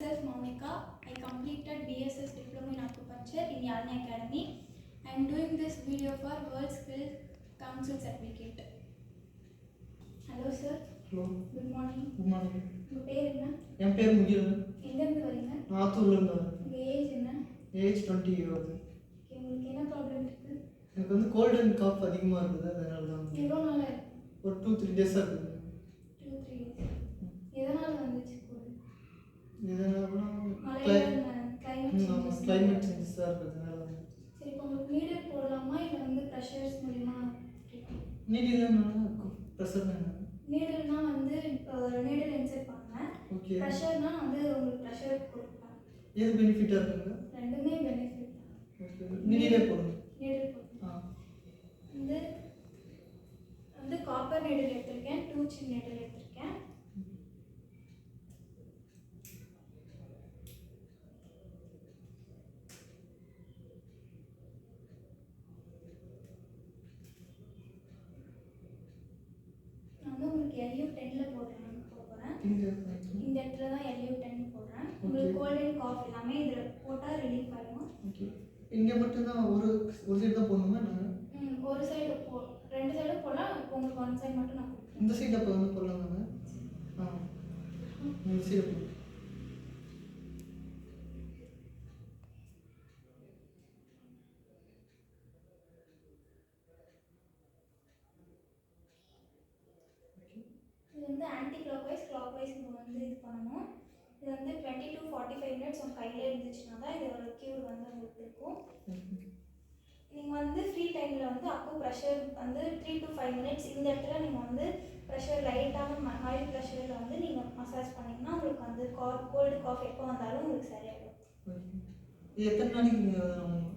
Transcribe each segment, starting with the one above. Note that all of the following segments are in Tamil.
Myself Monica. I completed BSS Diploma in Acupuncture in Yalni Academy. I am doing this video for World Skills Council Certificate. Hello sir. Hello. Good morning. Good morning. உங்க பேர் என்ன? என் பேர் முகில். எங்க இருந்து வரீங்க? ஆத்தூர்ல இருந்து வரேன். உங்க ஏஜ் என்ன? ஏஜ் 20 ஆகுது. உங்களுக்கு என்ன ப்ராப்ளம் இருக்கு? எனக்கு வந்து கோல்ட் அண்ட் காஃப் அதிகமாக இருக்குது, அதனால தான். எவ்வளோ நாளா இருக்கு? ஒரு 2-3 டேஸாக இருக்குது. 2-3 days. எதனால வந்துச்சு கோல்டு? இதனால கிளைமேட் சேஞ்சஸாக இருக்கிறதுனால. சரி, இப்போ உங்களுக்கு நீடல் போடலாமா இல்லை வந்து ப்ரெஷர்ஸ் மூலிமா ட்ரீட்மெண்ட்? நீடில் தான் ப்ரெஷர் வேணும். நீடல்னா வந்து ஒரு நீடல் இன்செர்ட் பண்ணுவேன். ஓகே. ப்ரெஷர்னா வந்து உங்களுக்கு ப்ரெஷர் கொடுப்பேன். எது பெனிஃபிட்டாக இருக்குங்க? ரெண்டுமே பெனிஃபிட் தான். ஓகே. நீடிலே போடுங்க. நீடல் போடுங்க. வந்து வந்து காப்பர் நீடல் எடுத்திருக்கேன், 2 சின் நீடல் எடுத்திருக்கேன். உங்களுக்கு LU10ல போடுறேன். இந்த இடத்துல தான் LU10 போடுறேன். உங்களுக்கு கோல்ட் அண்ட் காஃப் எல்லாமே இதுல போட்டா ரிலீஃப் ஆகும். ஓகே. இங்க மட்டும் தான் ஒரு சைடு தான் போடணுமா? நான் ஒரு சைடு ரெண்டு சைடும் போடலாம். உங்களுக்கு ஒன் சைடு மட்டும் நான் கொடுக்குறேன். இந்த சைடு அப்போ வந்து போடலாம் தானே? இந்த சைடு போடுங்க. இது வந்து ஆன்டி கிளாக்வைஸ் கிளாக்வைஸ் நம்ம வந்து இது பண்ணணும். இது வந்து 20 to 45 மினிட்ஸ் உங்கள் கையிலே இருந்துச்சுன்னா தான் இதோட க்யூர் வந்து உங்களுக்கு இருக்கும். நீங்கள் வந்து ஃப்ரீ டைமில் வந்து அப்போ ப்ரெஷர் வந்து 3 to 5 மினிட்ஸ் இந்த இடத்துல நீங்கள் வந்து ப்ரெஷர் லைட்டான ஹை ப்ரெஷரில் வந்து நீங்கள் மசாஜ் பண்ணிங்கன்னா உங்களுக்கு வந்து கோல்டு காஃப் எப்போ வந்தாலும் உங்களுக்கு சரியாயிடும். இது எத்தனை நாளைக்கு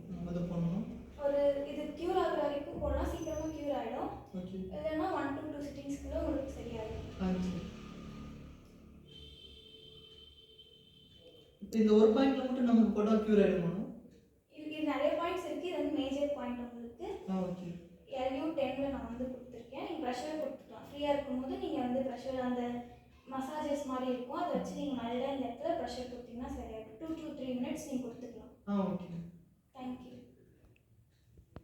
நம்ம இதை பண்ணணும்? ஒரு இது க்யூர் ஆகிற வரைக்கும் போடலாம், சீக்கிரமாக க்யூர் ஆகிடும். ஓகே. இல்லைன்னா 1 to 2 சிட்டிங்ஸ்க்குள்ள உங்களுக்கு சரியாயிடும். இந்த ஒரு பாயிண்ட்ல மட்டும் நமக்கு போட்டா க்யூர் ஆயிடுமா? இதுக்கு நிறைய பாயிண்ட்ஸ் இருக்கு. இது வந்து மேஜர் பாயிண்ட் உங்களுக்கு. ஓகே. LU10ல நான் வந்து கொடுத்துருக்கேன். நீங்கள் ப்ரெஷர் கொடுத்துக்கலாம். ஃப்ரீயாக இருக்கும்போது நீங்கள் வந்து ப்ரெஷர் அந்த மசாஜஸ் மாதிரி இருக்கும், அதை வச்சு நீங்கள் நல்லா இந்த இடத்துல ப்ரெஷர் கொடுத்தீங்கன்னா சரியாயிடும். 2 to 3 மினிட்ஸ் நீங்கள் கொடுத்துக்கலாம். ஓகே.